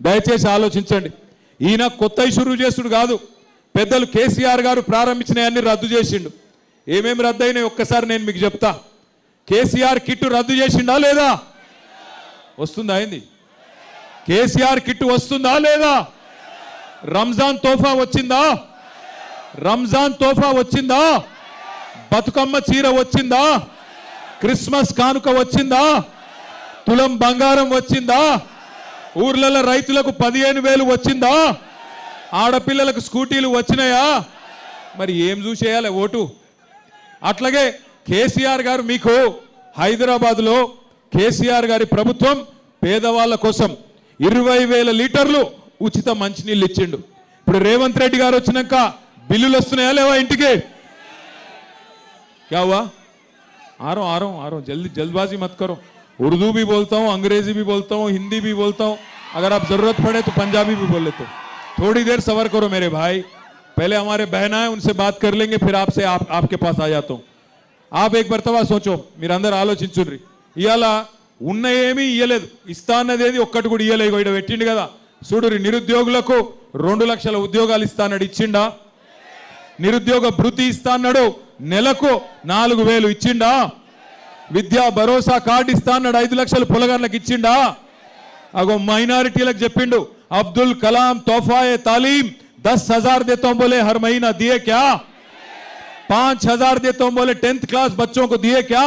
దయచేసి ఆలోచించండి. ఈయన కొత్త షురూ చేసుడు కాదు, పెద్దలు కేసీఆర్ గారు ప్రారంభించినవన్నీ రద్దు చేసిండు. ఏమేమి రద్దు అయినాయి ఒక్కసారి నేను మీకు చెప్తా. కేసీఆర్ కిట్టు రద్దు చేసిండా లేదా? వస్తుందా? అయింది. కేసీఆర్ కిట్టు వస్తుందా లేదా? రంజాన్ తోఫా వచ్చిందా? రంజాన్ తోఫా వచ్చిందా? బతుకమ్మ చీర వచ్చిందా? క్రిస్మస్ కానుక వచ్చిందా? తులం బంగారం వచ్చిందా? ఊర్లలో రైతులకు 15,000 వచ్చిందా? ఆడపిల్లలకు స్కూటీలు వచ్చినాయా? మరి ఏం చూసేయాలి ఓటు? అట్లాగే కేసీఆర్ గారు మీకు హైదరాబాద్లో కేసీఆర్ గారి ప్రభుత్వం పేదవాళ్ళ కోసం 20,000 లీటర్లు ఉచిత మంచినీళ్ళు ఇచ్చిండు. ఇప్పుడు రేవంత్ రెడ్డి గారు వచ్చినాక బిల్లులు వస్తున్నాయా లేవా ఇంటికి? क्या हुआ? आ रहा हूं जल्दी जल्दबाजी मत करो. उर्दू भी बोलता हूं, अंग्रेजी भी बोलता हूं, हिंदी भी बोलता हूं, अगर आप जरूरत पड़े तो पंजाबी भी बोल लेते हो. थोड़ी देर सबर करो मेरे भाई. पहले हमारे बहना है उनसे बात कर लेंगे, फिर आपसे आपके पास आ जाता हूं. आप एक मरतबा सोचो, మీరు అందరూ ఆలోచించుర్రి. ఇయాల ఉన్న ఏమీ ఇయ్యలేదు, ఇస్తా అన్నదేది ఒక్కటి కూడా ఇయ్యలేదు. ఇక్కడ పెట్టిండు కదా చూడుర్రి, నిరుద్యోగులకు 2 లక్షల ఉద్యోగాలు ఇస్తా అన్నాడు, ఇచ్చిండా? నిరుద్యోగ భృతి ఇస్తా అన్నాడు, నెలకు 4,000 ఇచ్చిండా? విద్యా భరోసా కార్డు ఇస్తా అన్నాడు, 5 లక్షలు పొలగాళ్ళకి ఇచ్చిండా? అగో మైనారిటీలకు చెప్పిండు, అబ్దుల్ కలాం తోఫాయే తాలీం 10,000 देता हूं बोले हर महीना, दिए क्या? 5,000 देता हूं बोले 10th क्लास बच्चों को, दिए क्या?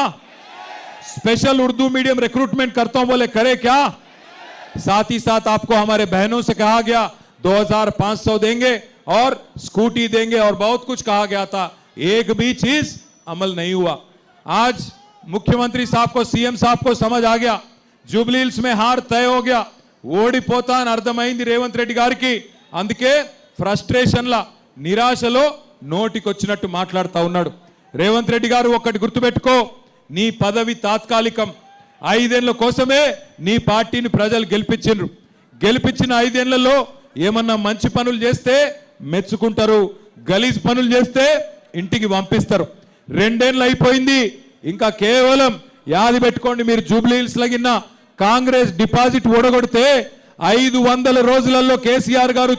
स्पेशल उर्दू मीडियम रिक्रूटमेंट करता हूं बोले करे क्या? साथ ही साथ आपको हमारे बहनों से कहा गया 2,500 देंगे और स्कूटी देंगे और बहुत कुछ कहा गया था, एक भी चीज अमल नहीं हुआ. आज मुख्यमंत्री साहब को, सीएम साहब को समझ आ गया, जुबली हिल्स में हार तय हो गया, ఓడిపోతా అని అర్థమైంది రేవంత్ రెడ్డి గారికి. అందుకే ఫ్రస్ట్రేషన్ల నిరాశలో నోటికొచ్చినట్టు మాట్లాడుతూ ఉన్నాడు. రేవంత్ రెడ్డి గారు ఒక్కటి గుర్తుపెట్టుకో, నీ పదవి తాత్కాలికం. 5 ఏళ్ల కోసమే నీ పార్టీని ప్రజలు గెలిపించిండ్రు. గెలిపించిన 5 ఏళ్లలో ఏమన్నా మంచి పనులు చేస్తే మెచ్చుకుంటారు, గలీజ్ పనులు చేస్తే ఇంటికి పంపిస్తారు. 2 ఏళ్ళు అయిపోయింది, ఇంకా కేవలం యాది పెట్టుకోండి, మీరు జూబ్లీ హిల్స్ లగిన కాంగ్రెస్ డిపాజిట్ ఓడగొడితే 500 రోజులలో కేసీఆర్ గారు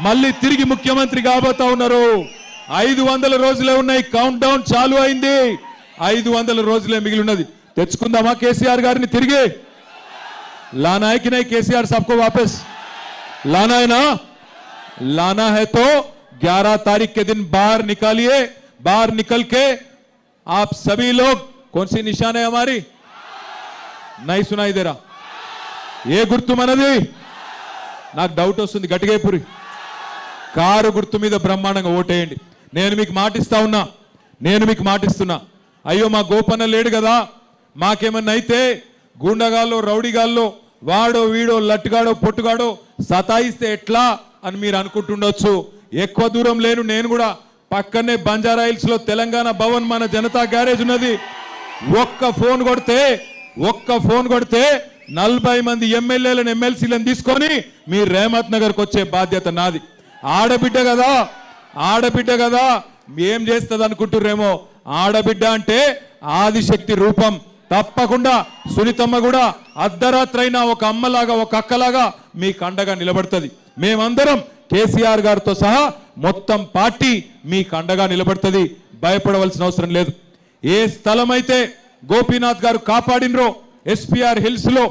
మళ్ళీ తిరిగి ముఖ్యమంత్రి కాబోతా ఉన్నారు. 500 రోజులే ఉన్నాయి, కౌంట్ డౌన్ చాలు అయింది. 500 రోజులే మిగిలి ఉన్నది. తెచ్చుకుందామా కేసీఆర్ గారిని తిరిగి? लाना है कि नहीं केसीआर साहब को वापस? लाना है ना? लाना है तो 11 तारीख के दिन बाहर निकालिए. बाहर निकल के आप सभी लोग, कौन सी निशान है हमारी? नहीं सुनाई दे रहा. ఏ గుర్తు మనది? నాకు డౌట్ వస్తుంది, గట్టిగైపురి కారు గుర్తు మీద బ్రహ్మాండంగా ఓటేయండి. నేను మీకు మాటిస్తున్నా. అయ్యో మా గోపన్న లేడు కదా, మాకేమన్నా అయితే గూండగాల్లో రౌడీగాల్లో వాడో వీడో లట్టుగాడో పొట్టుగాడో సతాయిస్తే ఎట్లా అని మీరు అనుకుంటుండొచ్చు. ఎక్కువ దూరం లేను, నేను కూడా పక్కనే బంజారా హిల్స్ లో తెలంగాణ భవన్ మన జనతా గ్యారేజ్ ఉన్నది. ఒక్క ఫోన్ కొడితే 40 మంది ఎమ్మెల్యేలను ఎమ్మెల్సీలను తీసుకొని మీ రేమత్ నగర్కి వచ్చే బాధ్యత నాది. ఆడబిడ్డ కదా ఏం చేస్తుంది అనుకుంటుర్రేమో. ఆడబిడ్డ అంటే ఆదిశక్తి రూపం. తప్పకుండా సునీతమ్మ కూడా అర్ధరాత్రైనా ఒక అమ్మలాగా ఒక అక్కలాగా మీకు అండగా నిలబడుతుంది. మేమందరం కేసీఆర్ గారితో సహా మొత్తం పార్టీ మీకు అండగా నిలబడుతుంది. భయపడవలసిన అవసరం లేదు. ఏ స్థలం అయితే గోపీనాథ్ గారు కాపాడినరో ఎస్పీఆర్ హిల్స్ లో,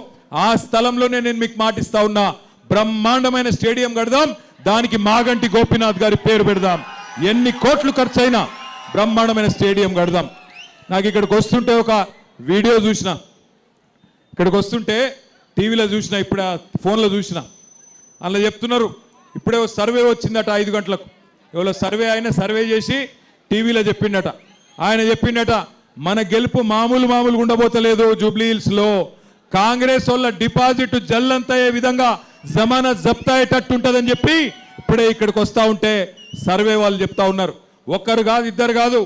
ఆ స్థలంలోనే నేను మీకు మాటిస్తా ఉన్నా, బ్రహ్మాండమైన స్టేడియం కడదాం, దానికి మాగంటి గోపీనాథ్ గారి పేరు పెడదాం. ఎన్ని కోట్లు ఖర్చు అయినా బ్రహ్మాండమైన స్టేడియం కడదాం. నాకు ఇక్కడికి వస్తుంటే ఒక వీడియో చూసిన, ఇక్కడికి వస్తుంటే టీవీలో చూసిన, ఇప్పుడు ఫోన్లో చూసిన, అందులో చెప్తున్నారు ఇప్పుడే సర్వే వచ్చిందట 5 గంటలకు. ఎవరో సర్వే ఆయన సర్వే చేసి టీవీలో చెప్పిండట. ఆయన చెప్పిండట, మన గెలుపు మామూలుగా ఉండబోతలేదు. జూబ్లీ హిల్స్ లో కాంగ్రెస్ వాళ్ళ డిపాజిట్ జల్లంతయ్యే విధంగా జమానత్ జప్తా అయ్యేటట్టు ఉంటుందని చెప్పి ఇప్పుడే ఇక్కడికి వస్తూ ఉంటే సర్వే వాళ్ళు చెప్తా ఉన్నారు. ఒక్కరు కాదు, ఇద్దరు కాదు,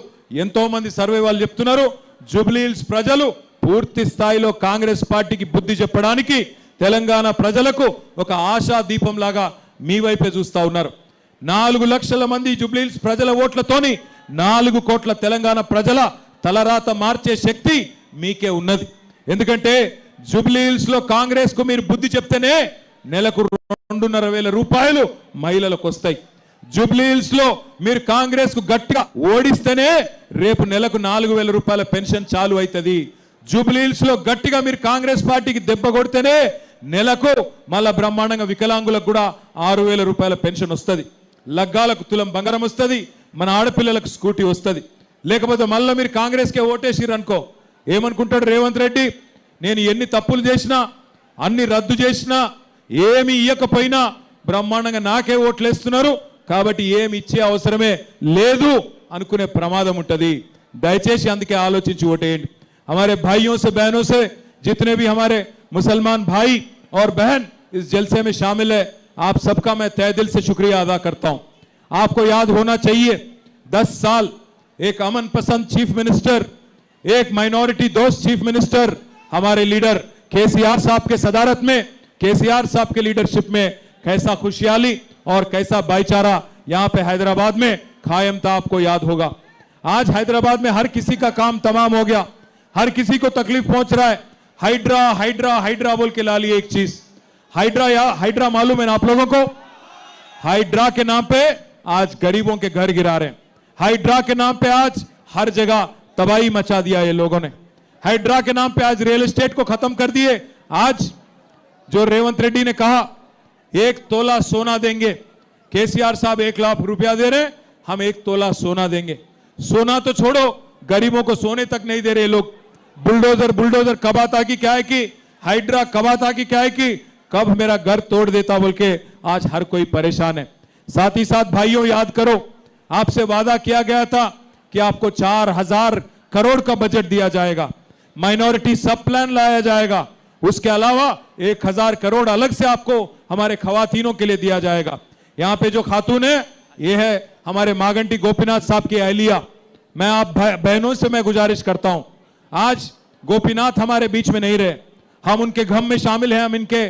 ఎంతో మంది సర్వే వాళ్ళు చెప్తున్నారు. జూబ్లీ హిల్స్ ప్రజలు పూర్తి స్థాయిలో కాంగ్రెస్ పార్టీకి బుద్ధి చెప్పడానికి తెలంగాణ ప్రజలకు ఒక ఆశా దీపం లాగా మీ వైపే చూస్తూ ఉన్నారు. 4 లక్షల మంది జూబ్లీ హిల్స్ ప్రజల ఓట్లతోని 4 కోట్ల తెలంగాణ ప్రజల తలరాత మార్చే శక్తి మీకే ఉన్నది. ఎందుకంటే జూబ్లీ హిల్స్ లో కాంగ్రెస్ కు మీరు బుద్ధి చెప్తేనే నెలకు 2,500 రూపాయలు మహిళలకు వస్తాయి. జూబ్లీ హిల్స్ లో మీరు కాంగ్రెస్ కు గట్టిగా ఓడిస్తేనే రేపు నెలకు 4,000 రూపాయల పెన్షన్ చాలు అవుతుంది. జూబ్లీ హిల్స్ లో గట్టిగా మీరు కాంగ్రెస్ పార్టీకి దెబ్బ కొడితేనే నెలకు మళ్ళా బ్రహ్మాండంగా వికలాంగులకు కూడా 6,000 రూపాయల పెన్షన్ వస్తుంది. లగ్గాలకు తులం బంగారం వస్తుంది. మన ఆడపిల్లలకు స్కూటీ వస్తుంది. లేకపోతే మళ్ళీ మీరు కాంగ్రెస్కే ఓటేసిరు అనుకో, ఏమనుకుంటాడు రేవంత్ రెడ్డి, నేను ఎన్ని తప్పులు చేసినా అన్ని రద్దు చేసినా ఏమి ఇయ్యకపోయినా బ్రహ్మాండంగా నాకే ఓట్లేస్తున్నారు కాబట్టి ఏమి ఇచ్చే అవసరమే లేదు అనుకునే ప్రమాదం ఉంటుంది. దయచేసి అందుకే ఆలోచించి ఓటేయండి. हमारे भाइयों से बहनों से जितने भी हमारे मुसलमान भाई और बहन इस जलसे में शामिल है, आप सबका मैं तहे दिल से शुक्रिया अदा करता हूं. आपको याद होना चाहिए 10 साल एक अमन पसंद चीफ मिनिस्टर, एक माइनॉरिटी दोस्त चीफ मिनिस्टर हमारे लीडर केसीआर साहब के सदारत में, केसीआर साहब के लीडरशिप में कैसा खुशहाली और कैसा भाईचारा यहां पे हैदराबाद में कायम था, आपको याद होगा. आज हैदराबाद में हर किसी का काम तमाम हो गया, हर किसी को तकलीफ पहुंच रहा है. हाइड्रा हाइड्रा हाइड्रा बोल के ला लिए एक चीज. हाइड्रा मालूम है ना आप लोगों को? हाइड्रा के नाम पे आज गरीबों के घर गिरा रहे हैं. हाइड्रा के नाम पे आज हर जगह तबाही मचा दिया ये लोगों ने. हाइड्रा के नाम पे आज रियल एस्टेट को खत्म कर दिए. आज जो रेवंत रेड्डी ने कहा 1 तोला सोना देंगे, केसीआर साहब 1 लाख रुपया दे रहे हैं, हम 1 तोला सोना देंगे. सोना तो छोड़ो, गरीबों को सोने तक नहीं दे रहे लोग. बुलडोजर कब आता कि क्या है कि हाइड्रा कब आता कि क्या है कि कब मेरा घर तोड़ देता बोल के आज हर कोई परेशान है. साथ ही साथ भाइयों याद करो, आपसे वादा किया गया था कि आपको 4,000 करोड़ का बजट दिया जाएगा, माइनॉरिटी सब प्लान लाया जाएगा, उसके अलावा 1,000 करोड़ अलग से आपको हमारे खवातीनों के लिए दिया जाएगा. यहां पे जो खातून है ये है हमारे मागंटी गोपीनाथ साहब की अहलिया. मैं आप बहनों से मैं गुजारिश करता हूं, आज गोपीनाथ हमारे बीच में नहीं रहे, हम उनके गम में शामिल हैं, हम इनके